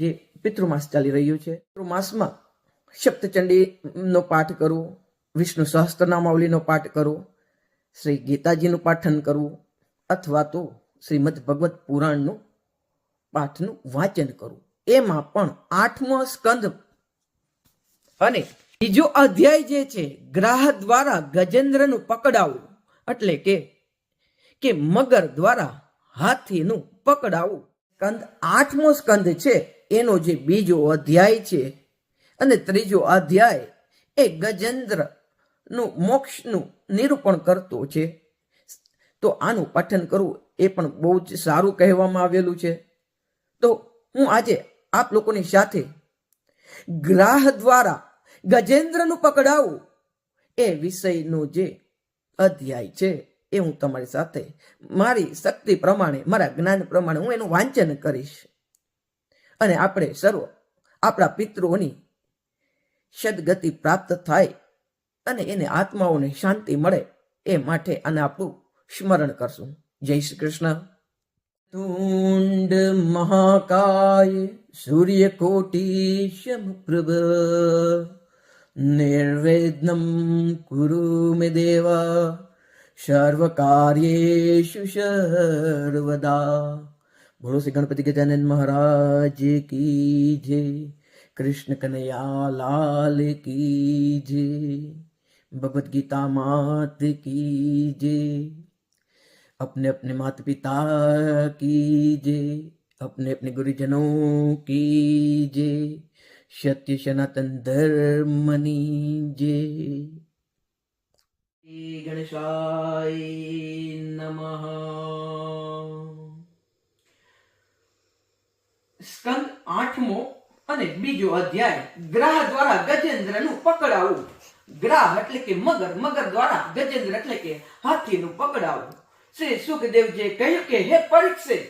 જે પિતૃમાસ ચાલી રહ્યું છે, પિતૃમાસમાં સપ્તચંડીનો પાઠ કરવો, વિષ્ણુ સહસ્ત્રનામાવલીનો પાઠ કરવો, શ્રી ગીતાજીનું પાઠન કરવું અથવા તો શ્રીમદ ભગવત પુરાણનું પાઠનું વાંચન કરવું. એમાં પણ 8મો સ્કંદ અને બીજો અધ્યાય જે છે, ગ્રાહ દ્વારા ગજેન્દ્રનું પકડાવું, એટલે કે મગર દ્વારા હાથીનું પકડાવું. સ્કંદ 8મો સ્કંદ છે, એનો જે બીજો અધ્યાય છે અને ત્રીજો અધ્યાય એ ગજેન્દ્રનું મોક્ષનું નિરૂપણ કરતો છે. તો આનું પઠન કરવું એ પણ બહુ જ સારું કહેવામાં આવેલું છે. તો હું આજે આપ લોકોની સાથે ગ્રાહ દ્વારા ગજેન્દ્રનું પકડાવું એ વિષયનું જે અધ્યાય છે એ હું તમારી સાથે મારી શક્તિ પ્રમાણે, મારા જ્ઞાન પ્રમાણે હું એનું વાંચન કરીશ અને આપણે સર્વ આપણા પિતૃઓની સદગતિ પ્રાપ્ત થાય અને એને આત્માઓને શાંતિ મળે એ માટે આને આપણું સ્મરણ કરશું. જય શ્રી કૃષ્ણ. તુંડ મહાકાય સૂર્યકોટી સમપ્રભ નિર્વિઘ્નમ કુરુ મે દેવા સર્વકાર્યેષુ સર્વદા. બોલો શ્રી ગણપતિ ગજાનન મહારાજ કી જય. कृष्ण कन्हैया लाल की जय. भगवत गीता मात की जय. अपने अपने माता पिता की जय. अपने अपने गुरुजनों की जय. सत्य सनातन धर्मनी जय. गणेशाय नमः. સ્કંદ 8મો અને બીજો અધ્યાય, ગ્રાહ દ્વારા ગજેન્દ્રનું પકડાવું. ગ્રાહ એટલે કે મગર, મગર દ્વારા ગજેન્દ્ર એટલે કે હાથીનું પકડાવું. શ્રી સુખદેવજીએ કહ્યું કે હે પરીક્ષિત,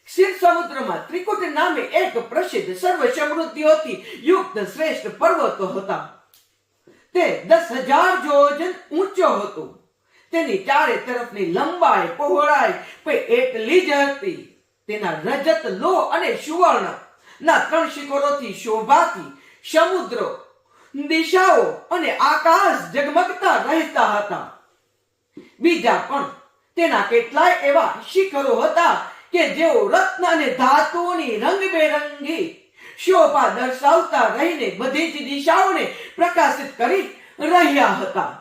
ક્ષીર સમુદ્રમાં ત્રિકુટ નામે એક પ્રસિદ્ધ સર્વ સમૃદ્ધિઓથી યુક્ત શ્રેષ્ઠ પર્વતો હતા. તે 10,000 યોજન ઊંચો હતો. તેની ચારે તરફની લંબાઈ પહોળાઈ એટલી જ હતી. તેના રજત, લોહ અને સુવર્ણ ના 3 શિખરોથી શોભાથી સમુદ્રો, દિશાઓ અને આકાશ જગમગતા રહેતા હતા. બીજા પણ તેના કેટલાય એવા શિખરો હતા કે જેઓ રત્ન અને ધાતુઓની રંગબેરંગી શોભા દર્શાવતા રહીને બધી જ દિશાઓને પ્રકાશિત કરી રહ્યા હતા.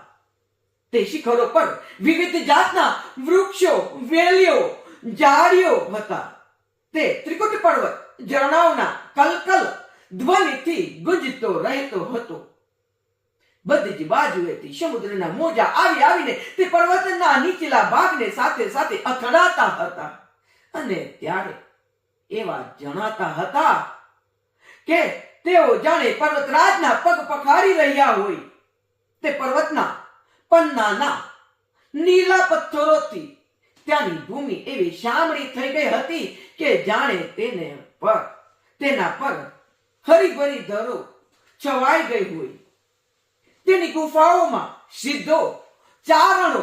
તે શિખરો પર વિવિધ જાતના વૃક્ષો, વેલીઓ, ઝાડીઓ હતા. તે ત્રિકુટ પર્વત ઝરણાઓના કલકલ ધ્વનિથી ગુંજતો રહેતો હતો. બધી જ બાજુએથી સમુદ્રના મોજા આવીને તે પર્વતના નીચલા ભાગને સાથે સાથે અથડાતા હતા અને ત્યારે એવા જણાતા હતા કે તેઓ જાણે પર્વતરાજના પગ પખારી રહ્યા હોય. તે પર્વતના પન્નાના નીલા પથ્થરોથી ત્યાંની ભૂમિ એવી શામળી થઈ ગઈ હતી કે જાણે તેના પર હરીભરી ધરો છવાઈ ગઈ હોય. તેની ગુફાઓમાં સિદ્ધો, ચારણો,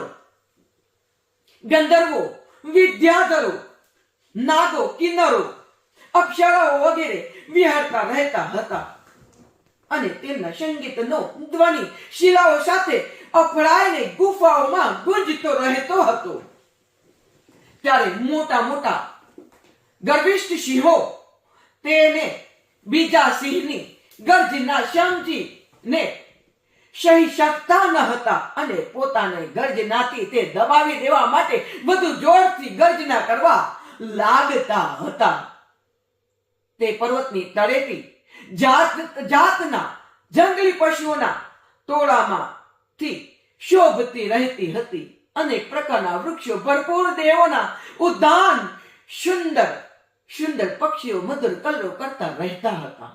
ગંધર્વો, વિદ્યાધરો, નાગો, કિન્નરો, અપ્સરાઓ વગેરે વિહરતા રહેતા હતા અને તેમના સંગીતનો ધ્વનિ શિલાઓ સાથે અફડાઈને ગુફાઓમાં ગુંજતો રહેતો હતો. ત્યારે મોટા મોટા ગર્વિષ્ઠ સિંહો તેને બીજા સિંહની ગર્જના સમજીને સહી શકતા ન હતા અને પોતાની ગર્જનાથી તે દબાવી દેવા માટે વધુ જોરથી ગર્જના કરવા લાગતા હતા. તે પર્વતની તળેટી જાતના જંગલી પશુઓના ટોળામાંથી શોભતી રહેતી હતી. અનેક પ્રકારના વૃક્ષો, ભરપૂર દેવોના ઉદ્યાન, સુંદર સુંદર પક્ષીઓ મધુર કલરો કરતા રહેતા હતા.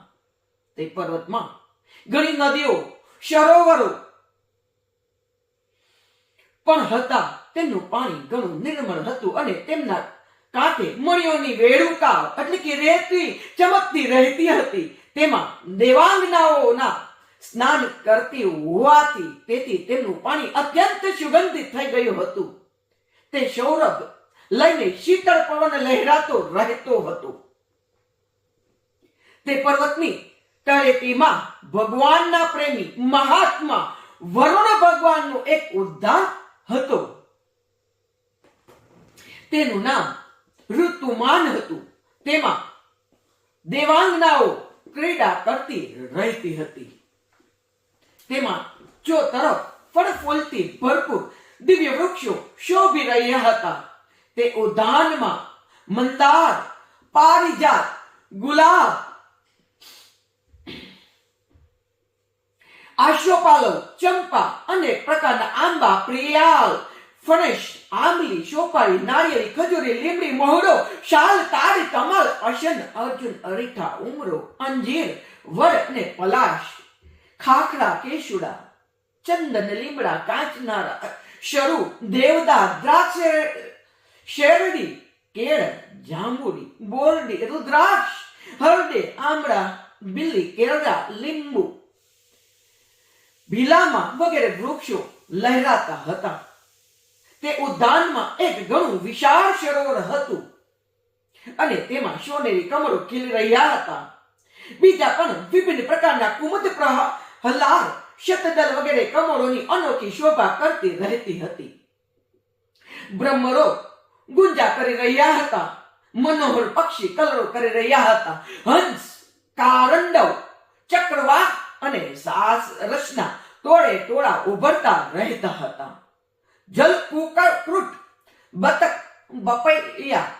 તે પર્વતમાં ઘણી નદીઓ, સરોવરો પણ હતા. તેમનું પાણી ઘણું નિર્મળ હતું અને તેમના કાંઠે મણિઓની વેળુકા એટલે કે રેતી ચમકતી રહેતી હતી. તેમાં દેવાંગનાઓના સ્નાન કરતી હોવાથી તેથી તેમનું પાણી અત્યંત સુગંધિત થઈ ગયું હતું. તે સૌરભ લઈને શીતળ પવન લહેરાતો રહેતો હતો. તે પર્વતની તળેટીમાં ભગવાનના પ્રેમી મહાત્મા વરુણ ભગવાનનું એક ઉદ્યાન હતું. તેનું નામ ઋતુમાન હતું. તેમાં દેવાંગનાઓ ક્રીડા કરતી રહેતી હતી. તેમાં ચોતરફ ફળ ફૂલથી ભરપૂર દિવ્ય વૃક્ષો શોભી રહ્યા હતા. તે ઉદ્યાનમાં મંદાર, પારિજાત, ગુલાબ, આશોપાલવ, ચંપા અને પ્રકારના આંબા, પ્રિયાલ, ફણસ, આંબલી, સોપારી, નાળિયેરી, ખજૂરી, લીમડી, મહોડો, શાલ, તાડ, કમલ, અશન, અર્જુન, અરીઠા, ઉમરો, અંજીર, વડ અને પલાશ, ખાખરા, કેસુડા, ચંદન, લીમડા, કાંચનારા, શરૂ, દેવદા, દ્રાક્ષ, શેરડી, કેળ, જાંબુડી, બોરડી, રુદ્રાક્ષ, હરડે, આમળા, બિલ્લી, કેળા, લીંબુ, ભીલામાં વગેરે વૃક્ષો લહેરાતા હતા. તે ઉદ્યાનમાં એક ઘણું વિશાળ સરોવર હતું અને તેમાં સોનેરી કમળો ખીલી રહ્યા હતા. બીજા પણ વિભિન્ન પ્રકારના કુમુદ, પ્રહલાદ, શતદલ વગેરે કમળોની અનોખી શોભા કરતી રહેતી હતી. બ્રહ્મરો ગુંજા કરી રહ્યા હતા. મનોહર પક્ષી કલરો કરી રહ્યા હતા. હંસ, કારંડવ, ચક્રવાક અને સાસ રસના ટોળે ટોળા ઉભરતા રહેતા હતા. જલકૃટ, બતક, બપૈયા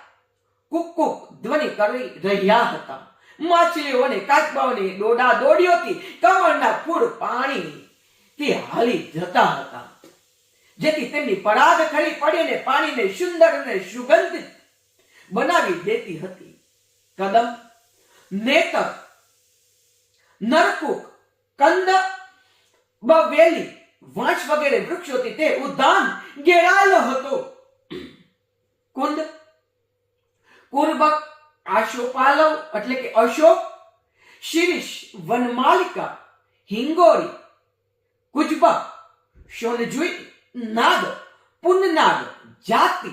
કુકુક ધ્વનિ કરી રહ્યા હતા. માછલીઓ અને કાચબાઓની દોડા દોડીઓથી કમળના ફૂલ પાણીથી હાલી જતા હતા, જેથી તેમની પરાગ ખરી પડીને પાણીને સુંદર અને સુગંધિત બનાવી દેતી હતી. કદમ, નેતર, નરકુક, કંદ, બવેલી, વાંસ વગેરે વૃક્ષોથી તે ઉદ્યાન ઘેરાયેલો હતો. કુંદ, કુર્બક, આશોપાલવ એટલે કે અશોક, શિરીષ, વનમાલિકા, હિંગોરી, કુજબક, શોનજુઈ, નાગ, પુન્નાગ, જાતિ,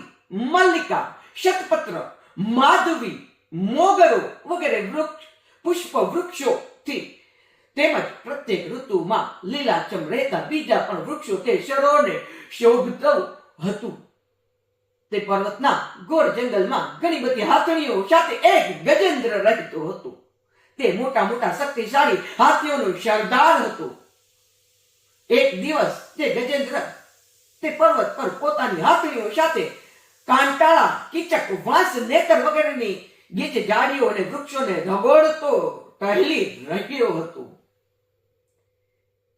મલ્લિકા, શતપત્ર, માધવી, મોગરો વગેરે વૃક્ષ પુષ્પ વૃક્ષોથી તેમજ પ્રત્યેક ઋતુમાં લીલાછમ રહેતા બીજા પણ વૃક્ષો તે સરોવરને શોભતું હતું. તે પર્વતના ઘોર જંગલમાં ઘણી બધી હાથણીઓ સાથે એક ગજેન્દ્ર રહેતો હતો. તે મોટા મોટા શક્તિશાળી હાથીઓનો સરદાર હતો. એક દિવસ તે ગજેન્દ્ર તે પર્વત પર પોતાની હાથણીઓ સાથે કાંટાળા, કીચક, વાંસ, નેતર વગેરેની ગીચ ઝાડીઓ અને વૃક્ષોને રગોડતો ટહેલી રહ્યો હતો.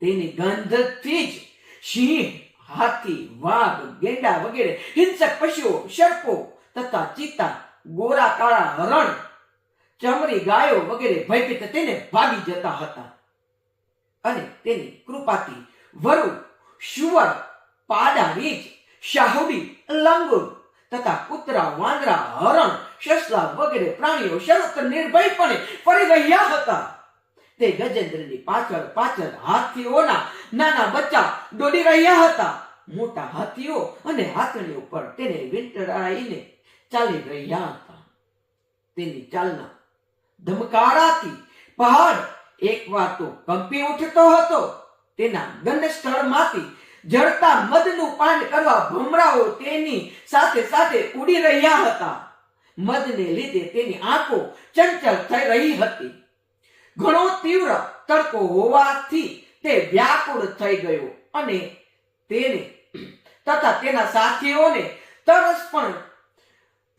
તેની ગંધથી જ સિંહ, હાથી, વાઘ, ગેંડા વગેરે હિંસક પશુઓ, સર્પો તથા ચિત્તા, ગોરા કાળા હરણ, ચમરી ગાયો વગેરે ભયભીત તેને ભાગી જતા હતા. અને તેની કૃપાથી વરુ, શુવર, પાડા, રીંછ, શાહુડી, લંગુર તથા કૂતરા, વાંદરા, હરણ, સસલા વગેરે પ્રાણીઓ સર્વત્ર નિર્ભયપણે ફરી રહ્યા હતા. તે ગજેન્દ્રની પાછળ પાછળ હાથીઓના નાના બચ્ચા દોડી રહ્યા હતા. મોટા હાથીઓ અને હાથણીઓ પર તેને વીંટળાઈને ચાલી રહ્યા હતા. તેની ચાલના ધમકારાથી પહાડ એકવાર તો કંપી ઉઠતો હતો. તેના ગંધ સ્થળમાંથી જળતા મધનું પાન કરવા ભમરાઓ તેની સાથે સાથે ઉડી રહ્યા હતા. મધને લીધે તેની આંખો ચંચળ થઈ રહી હતી. ઘણો તીવ્ર તડકો હોવાથી તે વ્યાકુળ થઈ ગયો અને તેને તથા તેના સાથીઓને તરસ પણ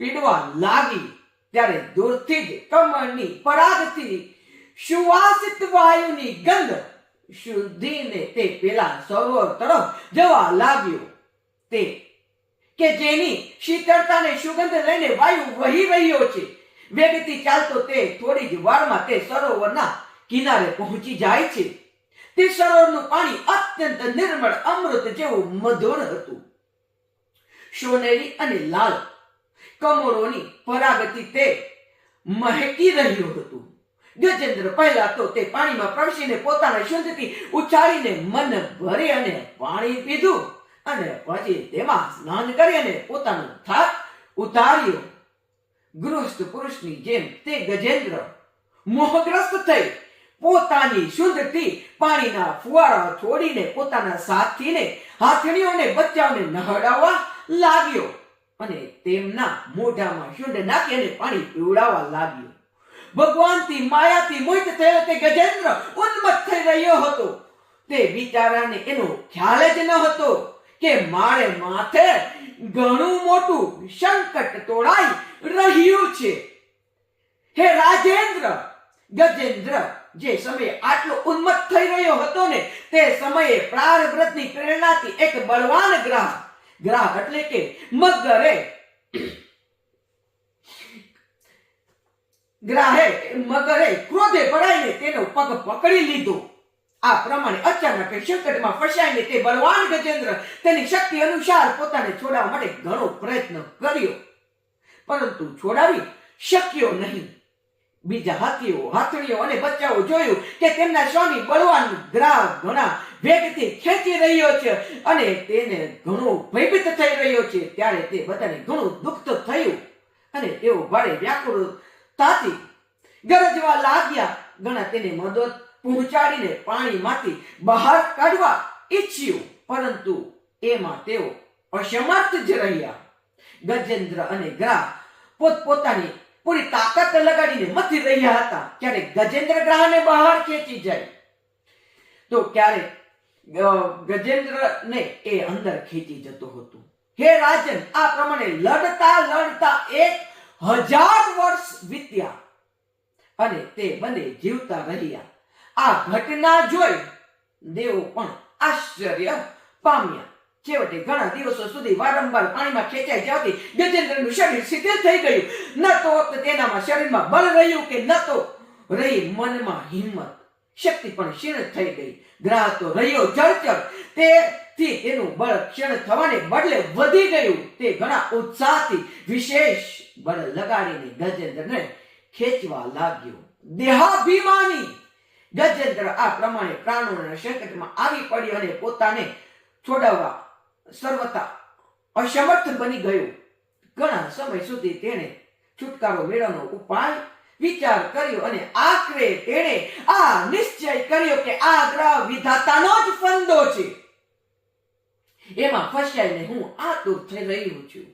પીડવા લાગી. ત્યારે દૂરથી જ કમળની પરાગથી સુવાસિત વાયુની ગંધ શુદ્ધિને તે પેલા સરોવર તરફ જવા લાગ્યો. તે કે જેની શીતળતાને સુગંધ લઈને વાયુ વહી રહ્યો છે. વેગથી ચાલતો તે થોડી જ વારમાં તે સરોવરના કિનારે પહોંચી જાય છે. તે સરોવરનું પાણી અત્યંત નિર્મળ અમૃત જેવું મધુર હતું. સોનેરી અને લાલ કમળોની પરાગથી તે મહેકી રહ્યું હતું. ગજેન્દ્ર પહેલા તો તે પાણીમાં પ્રવેશીને પોતાના શુદ્ધથી ઉછાળીને મન ભરી અને પાણી પીધું અને પછી તેમાં સ્નાન કરી અને પોતાનો થાક ઉતાર્યો. ગૃહસ્થ પુરુષની જેમ તે ગજેન્દ્ર મોહગ્રસ્ત થઈ પોતાની શુદ્ધથી પાણીના ફુવારા છોડીને પોતાના સાથીને હાથણીઓને બચ્ચાઓને નહડાવવા લાગ્યો અને તેમના મોઢામાં શુદ્ધ નાખી અને પાણી પીવડાવવા લાગ્યો. ભગવાનથી માયાથી મોહિત થયો તે ગજેન્દ્ર ઉન્મત્ત થઈ રહ્યો હતો. તે બિચારાને એનો ખ્યાલ જ ન હતો કે મારે માથે ઘણું મોટું સંકટ તોડાઈ રહ્યું છે. હે રાજેન્દ્ર, ગજેન્દ્ર જે સમયે આટલો ઉન્મત્ત થઈ રહ્યો હતો ને તે સમયે પ્રારબ્ધની પ્રેરણાથી એક બળવાન ગ્રાહ એટલે કે મગરે ક્રોધે પડાઈને તેનો પગ પકડી લીધો. આ પ્રમાણે અચાનક સંકટમાં ફસાઈને તે બળવાન ગજેન્દ્ર તેની શક્તિ અનુસાર પોતાને છોડાવવા માટે ઘણો પ્રયત્ન કર્યો, પરંતુ છોડાવી શક્યો નહીં. બીજા હાથીઓ, હાથણીઓ અને બચ્ચાઓ જોયું કે તેમના સ્વામી બળવાન ગ્રાહ ઘણા વેગથી ખેંચી રહ્યો છે અને તેને ઘણો ભયભીત થઈ રહ્યો છે. ત્યારે તે બધાને ઘણું દુઃખ થયું અને તેઓ ભારે વ્યાકુળતાથી ગરજવા લાગ્યા. ઘણા તેને મદદ પહોંચાડીને પાણીમાંથી બહાર કાઢવા ઈચ્છ્યું, પરંતુ એમાં તેઓ અસમર્થ જ રહ્યા. ગજેન્દ્ર અને ગ્રાહ પોતપોતાની પૂરી તાકાત લગાડીને મથી રહ્યા હતા. ક્યારેક ગજેન્દ્ર ગ્રાહને બહાર ખેંચી જાય તો ક્યારેક ગજેન્દ્રને એ અંદર ખેંચી જતો હતો. હે રાજન, આ પ્રમાણે લડતા 1000 વર્ષ વીત્યા અને તે બંને જીવતા રહ્યા. આ ઘટના જોઈ દેવો પણ આશ્ચર્ય પામ્યા. છેવટે ઘણા દિવસો સુધી વારંવાર પાણીમાં ખેંચાઈ જવાથી ગજેન્દ્રનું શરીર શિથિલ થઈ ગયું. ન તો તેનામાં શરીરમાં બળ રહ્યું કે ન તો રહી મનમાં હિંમત. શક્તિ પણ ક્ષીણ થઈ ગઈ. ગ્રાહ તો રહ્યો જળચર, તેથી તેનું બળ ક્ષીણ થવાને બદલે વધી ગયું. તે ઘણા ઉત્સાહથી વિશેષ બળ લગાડીને ગજેન્દ્રને ખેંચવા લાગ્યો. દેહાભિમાની ગજેન્દ્ર આ પ્રમાણે પ્રાણોના સંકટમાં આવી પડ્યો અને પોતાને છોડાવવા સર્વથા અસમર્થ બની ગયો. ઘણા સમય સુધી તેણે છુટકારો મેળવવાનો ઉપાય વિચાર કર્યો અને આખરે તેણે આ નિશ્ચય કર્યો કે આ ગ્રહ વિધાતાનો જ ફંદો છે. એમાં ફસાઈને હું આતુર થઈ રહ્યો છું.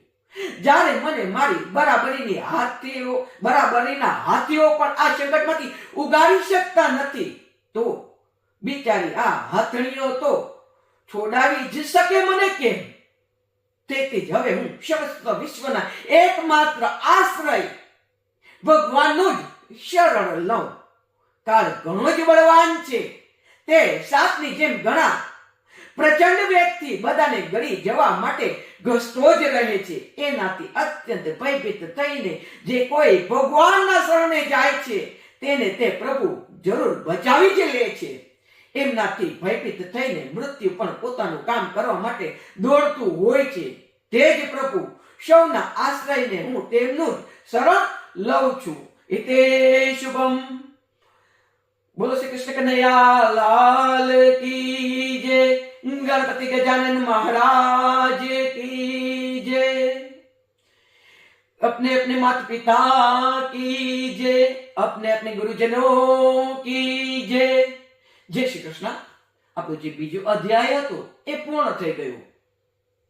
જ્યારે મને મારી બરાબરીના હાથીઓ પણ આ સંકટમાંથી ઉગારી શકતા નથી, તો બિચારી આ હાથણીઓ તો છોડાવી જ શકે મને કેમ? તેથી જ હવે હું સમસ્ત વિશ્વના એકમાત્ર આશ્રય ભગવાનનું જ શરણ લઉં. કાળ ઘણો જ બળવાન છે. તે સાપની જેમ ઘણા પ્રચંડ વેગથી બધાને ગળી જવા માટે ઘસતો જ રહે છે. એનાથી અત્યંત ભયભીત થઈને જે કોઈ ભગવાનના શરણે જાય છે તેને તે પ્રભુ જરૂર બચાવી જ લે છે. એમનાથી ભયભીત થઈને મૃત્યુ પણ પોતાનું કામ કરવા માટે દોડતું હોય છે. તે જ પ્રભુ સૌના આશ્રયને હું તેમનું શરણ લઉં છું. ઇતે શુભમ. બોલો શ્રી કૃષ્ણ કનૈયા લાલ કી જય. ગણપતિ ગજાનન महाराज की जय. अपने अपने माता पिता की जय. अपने अपने गुरुजनों की जय. જય શ્રી કૃષ્ણ. આપણું જે બીજો અધ્યાય હતો એ પૂર્ણ થઈ ગયું.